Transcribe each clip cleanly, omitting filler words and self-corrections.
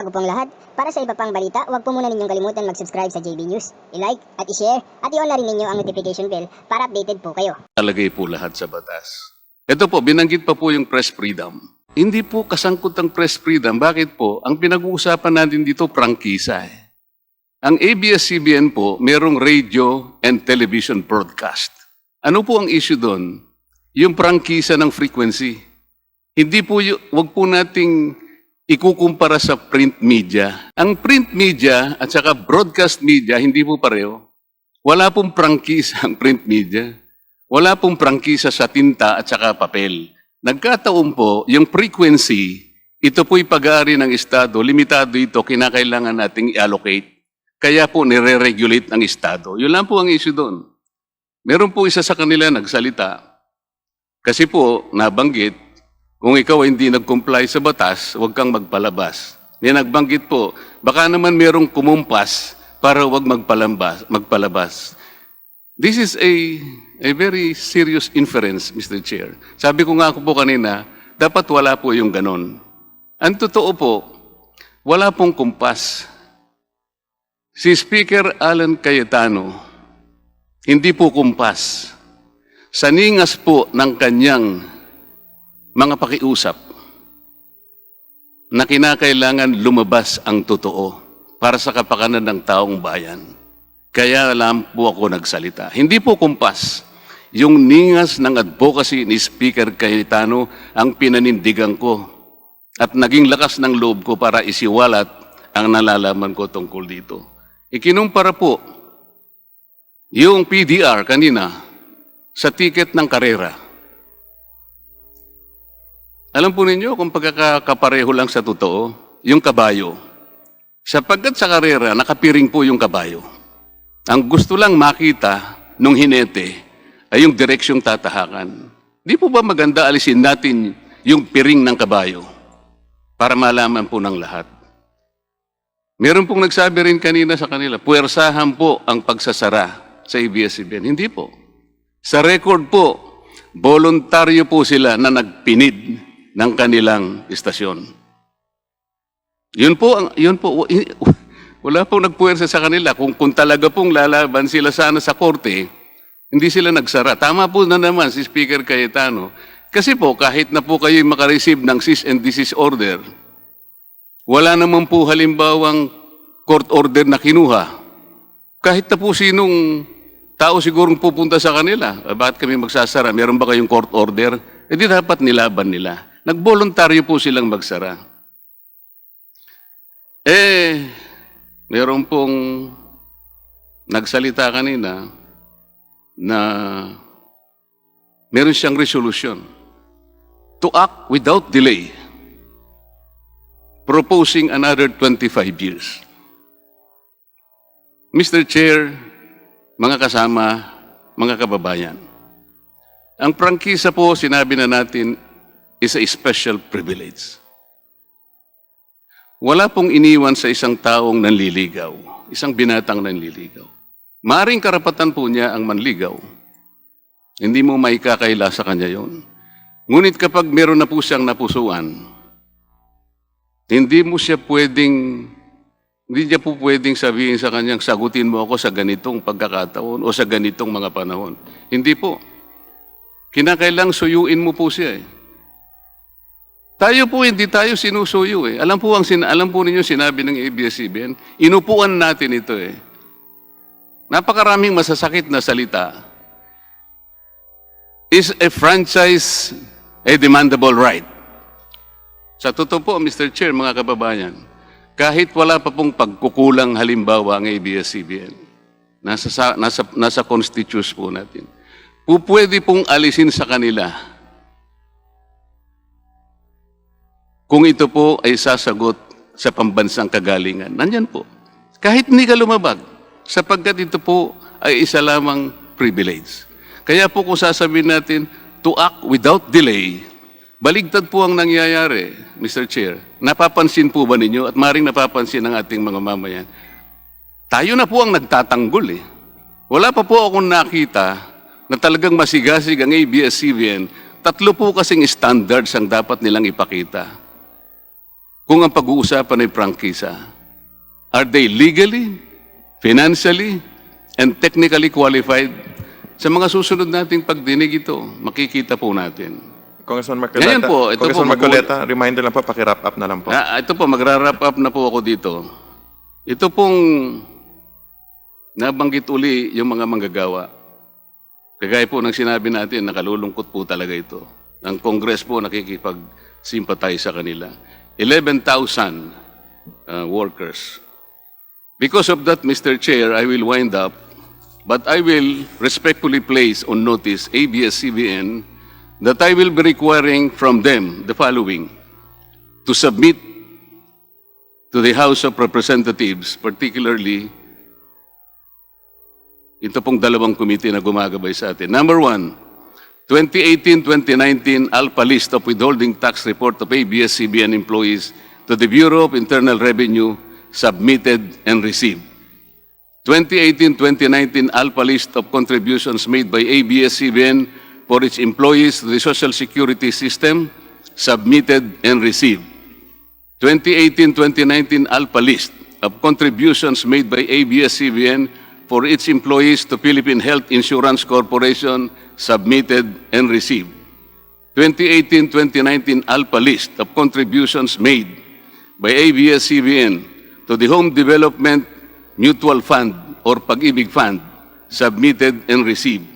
Bago pong lahat, para sa iba pang balita, huwag po muna ninyong kalimutan mag-subscribe sa JB News, i-like at i-share at i-on na rin ninyo ang notification bell para updated po kayo. Talagay po lahat sa batas. Ito po, binanggit pa po yung press freedom. Hindi po kasangkot ang press freedom. Bakit po? Ang pinag-uusapan natin dito, prangkisa eh. Ang ABS-CBN po, merong radio and television broadcast. Ano po ang issue doon? Yung prangkisa ng frequency. Hindi po, wag po nating ikukumpara sa print media. Ang print media at saka broadcast media, hindi po pareho. Wala pong prangkisa ang print media. Wala pong prangkisa sa tinta at saka papel. Nagkataon po, yung frequency, ito po'y pag-aari ng Estado, limitado ito, kinakailangan nating i-allocate. Kaya po nire-regulate ng Estado. Yun lang po ang issue doon. Meron po isa sa kanila nagsalita. Kasi po, nabanggit, kung ikaw ay hindi nag-comply sa batas, huwag kang magpalabas. Nabanggit po, baka naman merong kumumpas para huwag magpalabas. This is a very serious inference, Mr. Chair. Sabi ko nga po kanina, dapat wala po yung ganon. Ang totoo po, wala pong kumpas. Si Speaker Alan Cayetano, hindi po kumpas. Sa ningas po ng kanyang mga pakiusap na kinakailangan lumabas ang totoo para sa kapakanan ng taong bayan. Kaya lang po ako nagsalita. Hindi po kumpas. Yung ningas ng advocacy ni Speaker Cayetano ang pinanindigan ko at naging lakas ng loob ko para isiwalat ang nalalaman ko tungkol dito. Ikinumpara po yung PDR kanina sa ticket ng karera. Alam po ninyo kung pagkakapareho lang sa totoo, yung kabayo. Sapagkat sa karera, nakapiring po yung kabayo. Ang gusto lang makita nung hinete ay yung direksyong tatahakan. Di po ba maganda alisin natin yung piring ng kabayo para malaman po ng lahat? Meron pong nagsabi rin kanina sa kanila, puwersahan po ang pagsasara sa ABS-CBN. Hindi po. Sa record po, voluntaryo po sila na nagpinid ng kanilang istasyon. Yun po, wala pong nagpuwersa sa kanila. Kung talaga pong lalaban sila sana sa korte, hindi sila nagsara. Tama po na naman si Speaker Cayetano. Kasi po, kahit na po kayo makareceive ng cease and desist order, wala naman po halimbawang court order na kinuha. Kahit na po sinong tao sigurong pupunta sa kanila, bakit kami magsasara? Meron ba kayong court order? Eh di dapat nilaban nila. Nagboluntaryo po silang magsara. Meron pong nagsalita kanina na meron siyang resolution to act without delay, proposing another 25 years. Mr. Chair, mga kasama, mga kababayan, ang prangkisa po, sinabi na natin, is a special privilege. Wala pong iniwan sa isang taong nanliligaw, isang binatang nanliligaw. Maaring karapatan po niya ang manligaw. Hindi mo maikakaila sa kanya yon. Ngunit kapag meron na po siyang napusuan, hindi niya po pwedeng sabihin sa kanyang, sagutin mo ako sa ganitong pagkakataon o sa ganitong mga panahon. Hindi po. Kinakailang suyuin mo po siya eh. Tayo po, hindi tayo sinusuyo eh. Alam po ninyo sinabi ng ABS-CBN, inupuan natin ito eh. Napakaraming masasakit na salita. Is a franchise a demandable right? Sa totoo po, Mr. Chair, mga kababayan, kahit wala pa pong pagkukulang halimbawa ang ABS-CBN, nasa constitution po natin, pwede pong alisin sa kanila kung ito po ay sasagot sa pambansang kagalingan. Nandyan po. Kahit hindi ka lumabag, sapagkat ito po ay isa lamang privilege. Kaya po kung sasabihin natin, to act without delay, baligtad po ang nangyayari, Mr. Chair. Napapansin po ba ninyo at maring napapansin ng ating mga mamayan? Tayo na po ang nagtatanggol eh. Wala pa po akong nakita na talagang masigasig ang ABS-CBN. Tatlo po kasing standards ang dapat nilang ipakita. kung ang pag-uusapan ay prangkisa, are they legally, financially, and technically qualified? Sa mga susunod nating pagdinig ito, makikita po natin. Congressman Marcoleta, Ngayon po, ito Congressman po, Marcoleta, reminder lang po, paki-wrap up na lang po. Ito po, magra-wrap up na po ako dito. Ito pong nabanggit uli yung mga manggagawa. Kagaya po ng sinabi natin, nakalulungkot po talaga ito. Ang Congress po nakikipag-sympathize sa kanila. 11,000 workers. Because of that, Mr. Chair, I will wind up, but I will respectfully place on notice ABS-CBN that I will be requiring from them the following: to submit to the House of Representatives, particularly ito pong dalawang committee na gumagabay sa atin. Number 1, 2018-2019 ALPA list of withholding tax report of ABS-CBN employees to the Bureau of Internal Revenue submitted and received. 2018-2019 ALPA list of contributions made by ABS-CBN for its employees to the Social Security system submitted and received. 2018-2019 ALPA list of contributions made by ABS-CBN for its employees to Philippine Health Insurance Corporation submitted and received. 2018-2019 ALPA list of contributions made by ABS-CBN to the Home Development Mutual Fund or Pag-ibig Fund submitted and received.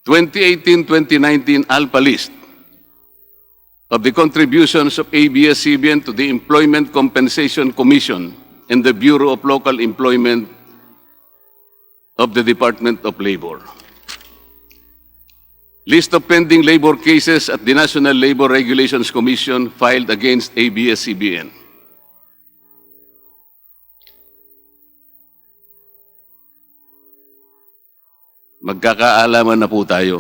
2018-2019 ALPA list of the contributions of ABS-CBN to the Employment Compensation Commission and the Bureau of Local Employment of the Department of Labor. List of pending labor cases at the National Labor Regulations Commission filed against ABS-CBN. Magkakaalaman na po tayo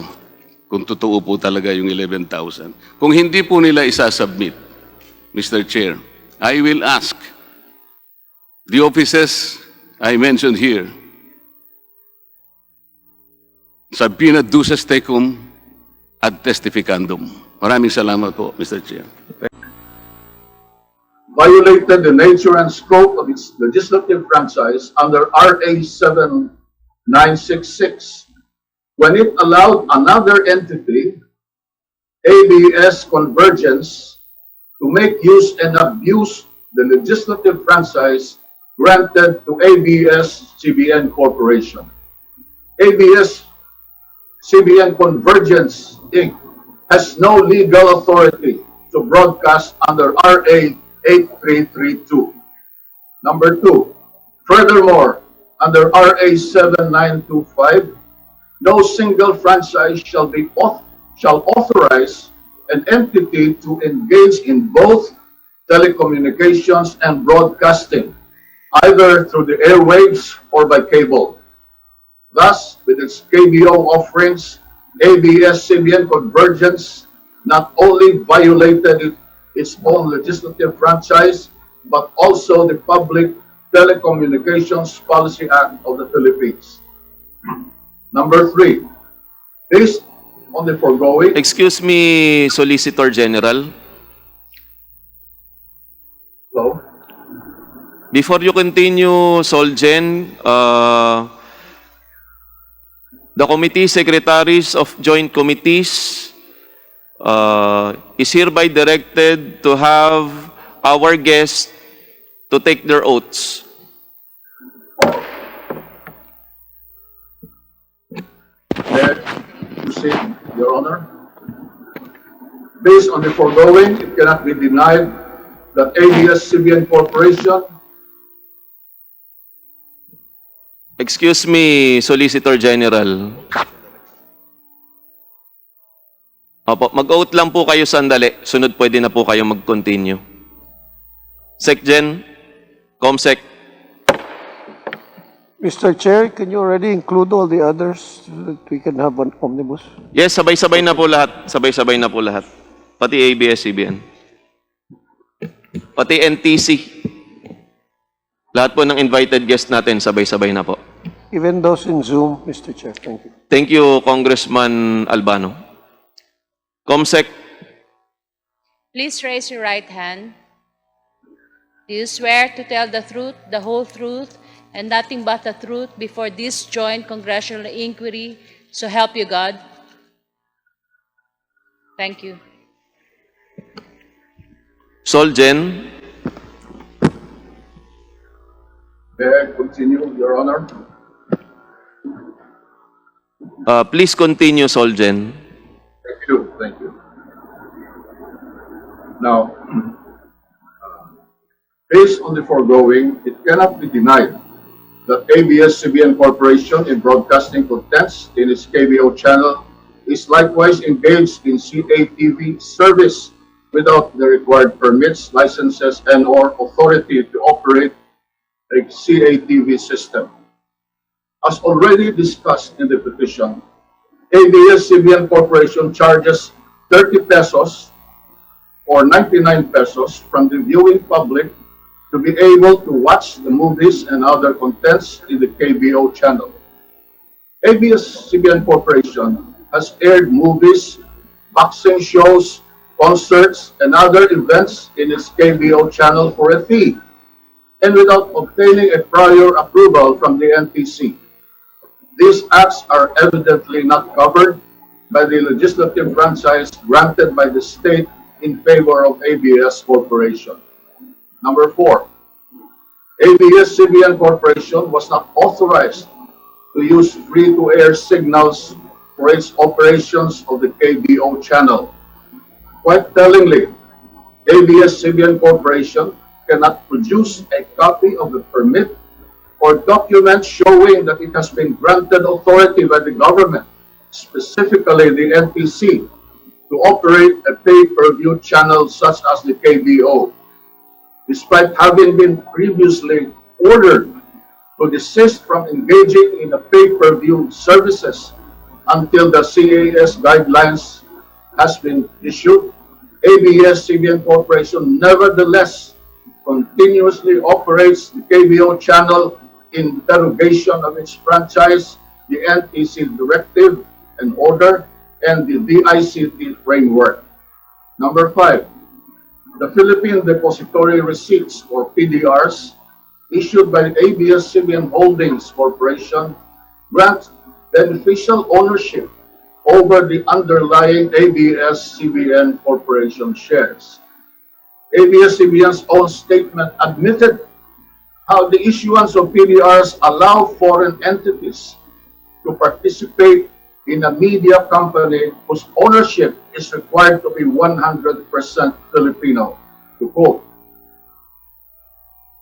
kung totoo po talaga yung 11,000. Kung hindi po nila isasubmit, Mr. Chair, I will ask the offices I mentioned here, subpoena duces tecum ad testificandum. Maraming salamat po, Mr. Chair. Violated the nature and scope of its legislative franchise under RA 7966 when it allowed another entity, ABS Convergence, to make use and abuse the legislative franchise granted to ABS-CBN Corporation. ABS-CBN Convergence, Inc. has no legal authority to broadcast under RA 8332. Number 2, furthermore, under RA 7925, no single franchise shall authorize an entity to engage in both telecommunications and broadcasting, either through the airwaves or by cable. Thus, with its KBO offerings, ABS-CBN Convergence not only violated its own legislative franchise, but also the Public Telecommunications Policy Act of the Philippines. Number 3, based on the foregoing. Excuse me, Solicitor General. So, Before you continue, Solgen, the committee secretaries of joint committees is hereby directed to have our guests to take their oaths. proceed, Your Honor. Based on the foregoing, it cannot be denied that ABS-CBN Corporation. Excuse me, Solicitor General. Opo, mag-oath lang po kayo sandali. Sunod pwede na po kayo mag-continue. SecGen, ComSec. Mr. Chair, can you already include all the others so that we can have an omnibus? Yes, sabay-sabay na po lahat. Sabay-sabay na po lahat. Pati ABS-CBN. Pati NTC. Lahat po ng invited guest natin, sabay-sabay na po. Even those in Zoom, Mr. Chair. Thank you. Thank you, Congressman Albano. ComSec. Please raise your right hand. Do you swear to tell the truth, the whole truth, and nothing but the truth before this joint congressional inquiry, so help you God? Thank you. Solgen, May I continue, Your Honor? please continue, Solgen. Thank you. Thank you. Now, based on the foregoing, it cannot be denied that ABS-CBN Corporation in broadcasting contents in its KBO channel is likewise engaged in CATV service without the required permits, licenses, and/or authority to operate a CATV system. As already discussed in the petition, ABS-CBN Corporation charges 30 pesos or 99 pesos from the viewing public to be able to watch the movies and other contents in the KBO channel. ABS-CBN Corporation has aired movies, boxing shows, concerts, and other events in its KBO channel for a fee and without obtaining a prior approval from the NTC. These acts are evidently not covered by the legislative franchise granted by the state in favor of ABS Corporation. Number 4, ABS-CBN Corporation was not authorized to use free-to-air signals for its operations of the KBO channel. Quite tellingly, ABS-CBN Corporation cannot produce a copy of the permit or document showing that it has been granted authority by the government, specifically the NTC, to operate a pay-per-view channel such as the KBO, despite having been previously ordered to desist from engaging in the pay-per-view services until the CAS guidelines has been issued. ABS-CBN Corporation nevertheless continuously operates the KBO channel in derogation of its franchise, the NTC directive and order, and the DICT framework. Number 5, the Philippine Depository Receipts or PDRs issued by ABS-CBN Holdings Corporation grant beneficial ownership over the underlying ABS-CBN Corporation shares. ABS-CBN's own statement admitted how the issuance of PDRs allow foreign entities to participate in a media company whose ownership is required to be 100% Filipino. To quote,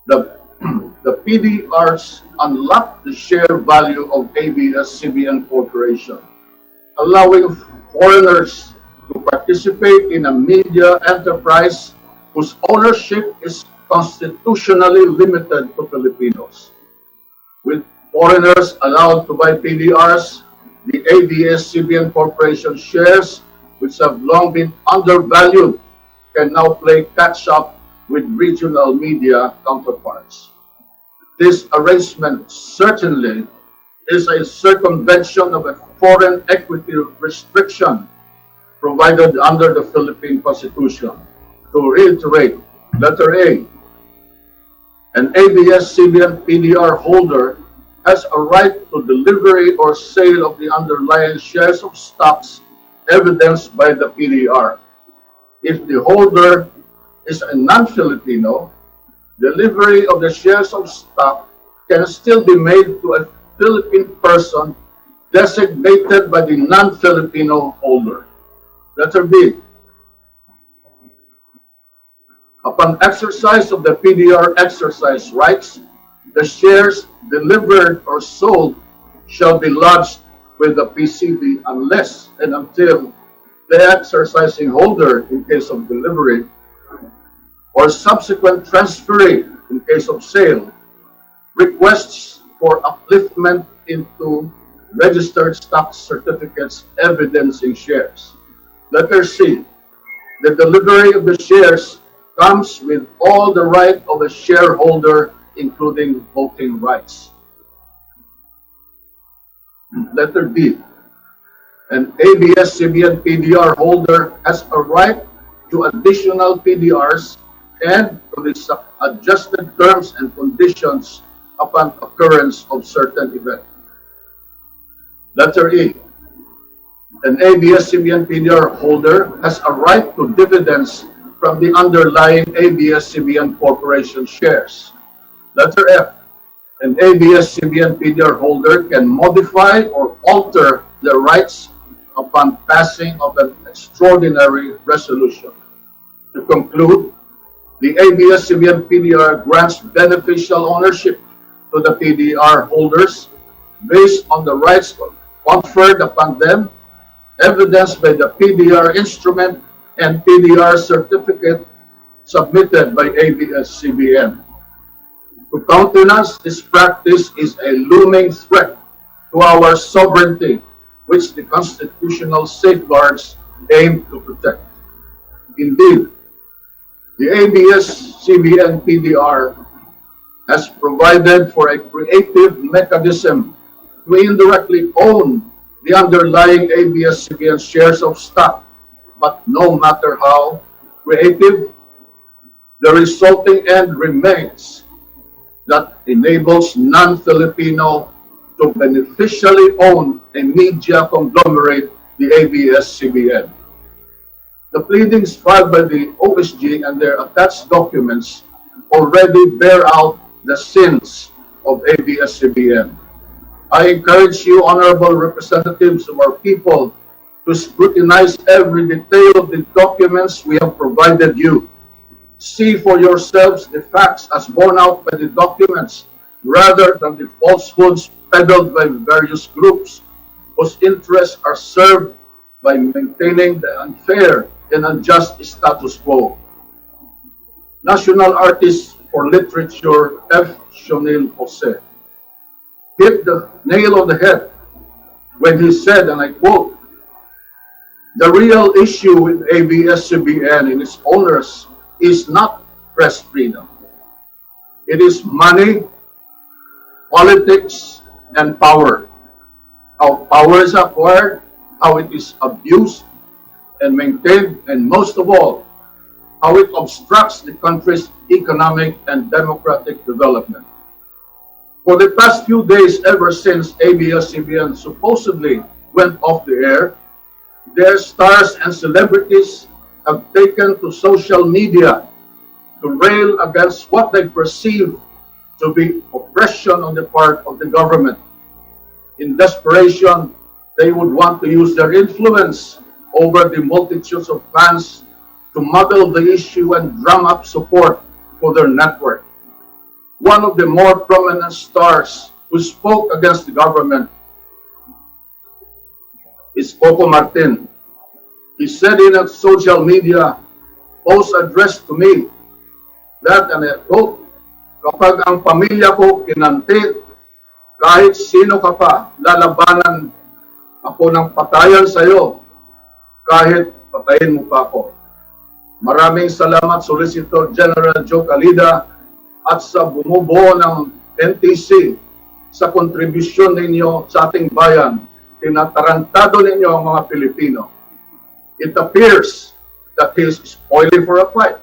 the PDRs unlock the share value of ABS-CBN Corporation, allowing foreigners to participate in a media enterprise whose ownership is constitutionally limited to Filipinos. With foreigners allowed to buy PDRs, the ABS-CBN Corporation shares, which have long been undervalued, can now play catch-up with regional media counterparts. This arrangement certainly is a circumvention of a foreign equity restriction provided under the Philippine Constitution. To reiterate, letter A, an ABS-CBN PDR holder has a right to delivery or sale of the underlying shares of stocks evidenced by the PDR. If the holder is a non-Filipino, delivery of the shares of stock can still be made to a Philippine person designated by the non-Filipino holder. Letter B, upon exercise of the PDR exercise rights, the shares delivered or sold shall be lodged with the PCB unless and until the exercising holder, in case of delivery, or subsequent transferee, in case of sale, requests for upliftment into registered stock certificates evidencing shares. Letter C, the delivery of the shares comes with all the right of a shareholder, including voting rights. Letter D, an ABS-CBN PDR holder has a right to additional PDRs and to the adjusted terms and conditions upon occurrence of certain event. Letter E. An ABS-CBN PDR holder has a right to dividends from the underlying ABS-CBN Corporation shares. Letter F. An ABS-CBN PDR holder can modify or alter their rights upon passing of an extraordinary resolution. To conclude, the ABS-CBN PDR grants beneficial ownership to the PDR holders based on the rights conferred upon them, evidenced by the PDR instrument and PDR certificate submitted by ABS-CBN. To countenance this practice is a looming threat to our sovereignty, which the constitutional safeguards aim to protect. Indeed, the ABS-CBN PDR has provided for a creative mechanism to indirectly own the underlying ABS-CBN shares of stock, but no matter how creative, the resulting end remains that enables non-Filipino to beneficially own a media conglomerate, the ABS-CBN. The pleadings filed by the OSG and their attached documents already bear out the sins of ABS-CBN. I encourage you, honorable representatives of our people, to scrutinize every detail of the documents we have provided you. See for yourselves the facts as borne out by the documents, rather than the falsehoods peddled by various groups whose interests are served by maintaining the unfair and unjust status quo. National Artist for Literature F. Shonil Jose hit the nail on the head when he said, and I quote, "The real issue with ABS-CBN and its owners is not press freedom. It is money, politics, and power. How power is acquired, how it is abused and maintained, and most of all, how it obstructs the country's economic and democratic development." For the past few days, ever since ABS-CBN supposedly went off the air, their stars and celebrities have taken to social media to rail against what they perceive to be oppression on the part of the government. In desperation, they would want to use their influence over the multitudes of fans to muddle the issue and drum up support for their network. One of the more prominent stars who spoke against the government is Coco Martin. He said in a social media post addressed to me that, and I quote, "Kapag ang pamilya ko kinanti, kahit sino ka pa, lalabanan ako ng patayan sa iyo, kahit patayin mo pa ako." Maraming salamat, Solicitor General Joe Calida, at sa bumubuo ng NTC sa kontribusyon ninyo sa ating bayan. Tinatarantado ninyo ang mga Pilipino. It appears that he is spoiling for a fight.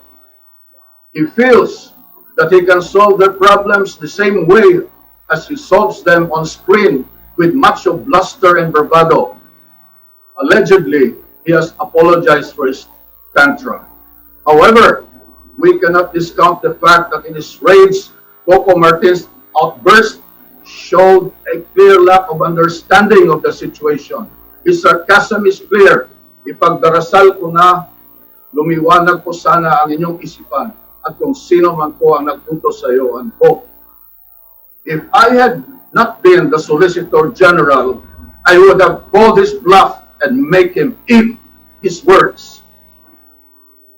He feels that he can solve their problems the same way as he solves them on screen with much of bluster and bravado. Allegedly, he has apologized for his tantrum. However, we cannot discount the fact that in his rage, Coco Martin's outburst showed a clear lack of understanding of the situation. His sarcasm is clear. Ipagdarasal ko na lumiwanag po sana ang inyong isipan at kung sino man po ang nagpuntos sa iyo, unquote. If I had not been the Solicitor General, I would have called his bluff and make him eat his words.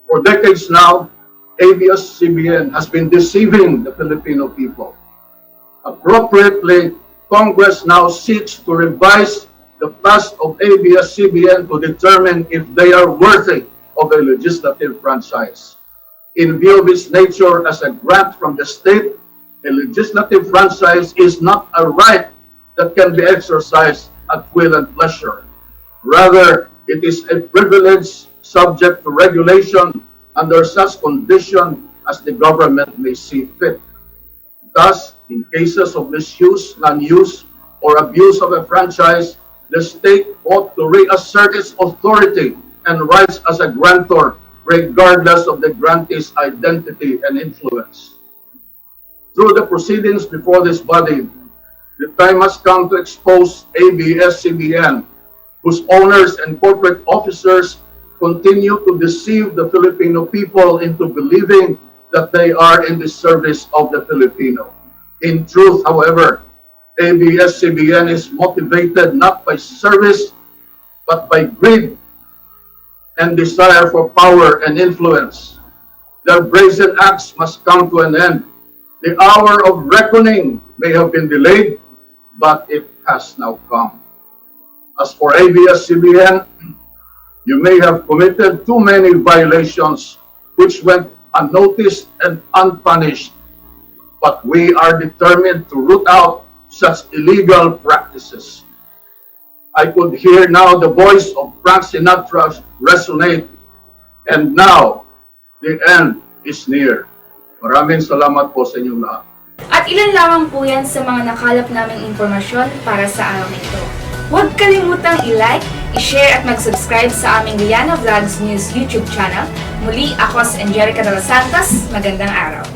For decades now, ABS-CBN has been deceiving the Filipino people. Appropriately, Congress now seeks to revise the past of ABS-CBN to determine if they are worthy of a legislative franchise. In view of its nature as a grant from the state, a legislative franchise is not a right that can be exercised at will and pleasure. Rather, it is a privilege subject to regulation under such condition as the government may see fit. Thus, in cases of misuse, non-use, or abuse of a franchise, the state ought to reassert its authority and rights as a grantor, regardless of the grantee's identity and influence. Through the proceedings before this body, the time has come to expose ABS-CBN, whose owners and corporate officers continue to deceive the Filipino people into believing that they are in the service of the Filipino. In truth, however, ABS-CBN is motivated not by service, but by greed and desire for power and influence. Their brazen acts must come to an end. The hour of reckoning may have been delayed, but it has now come. As for ABS-CBN, you may have committed too many violations which went unnoticed and unpunished, but we are determined to root out such illegal practices. I could hear now the voice of Frank Sinatra resonate, and now the end is near. Maraming salamat po sa inyong lahat. At ilan lamang po yan sa mga nakalap naming impormasyon para sa araw na ito. Huwag kalimutang i-like, i-share at mag-subscribe sa aming Liana Vlogs News YouTube channel. Muli, ako si Angelica de los Santos. Magandang araw.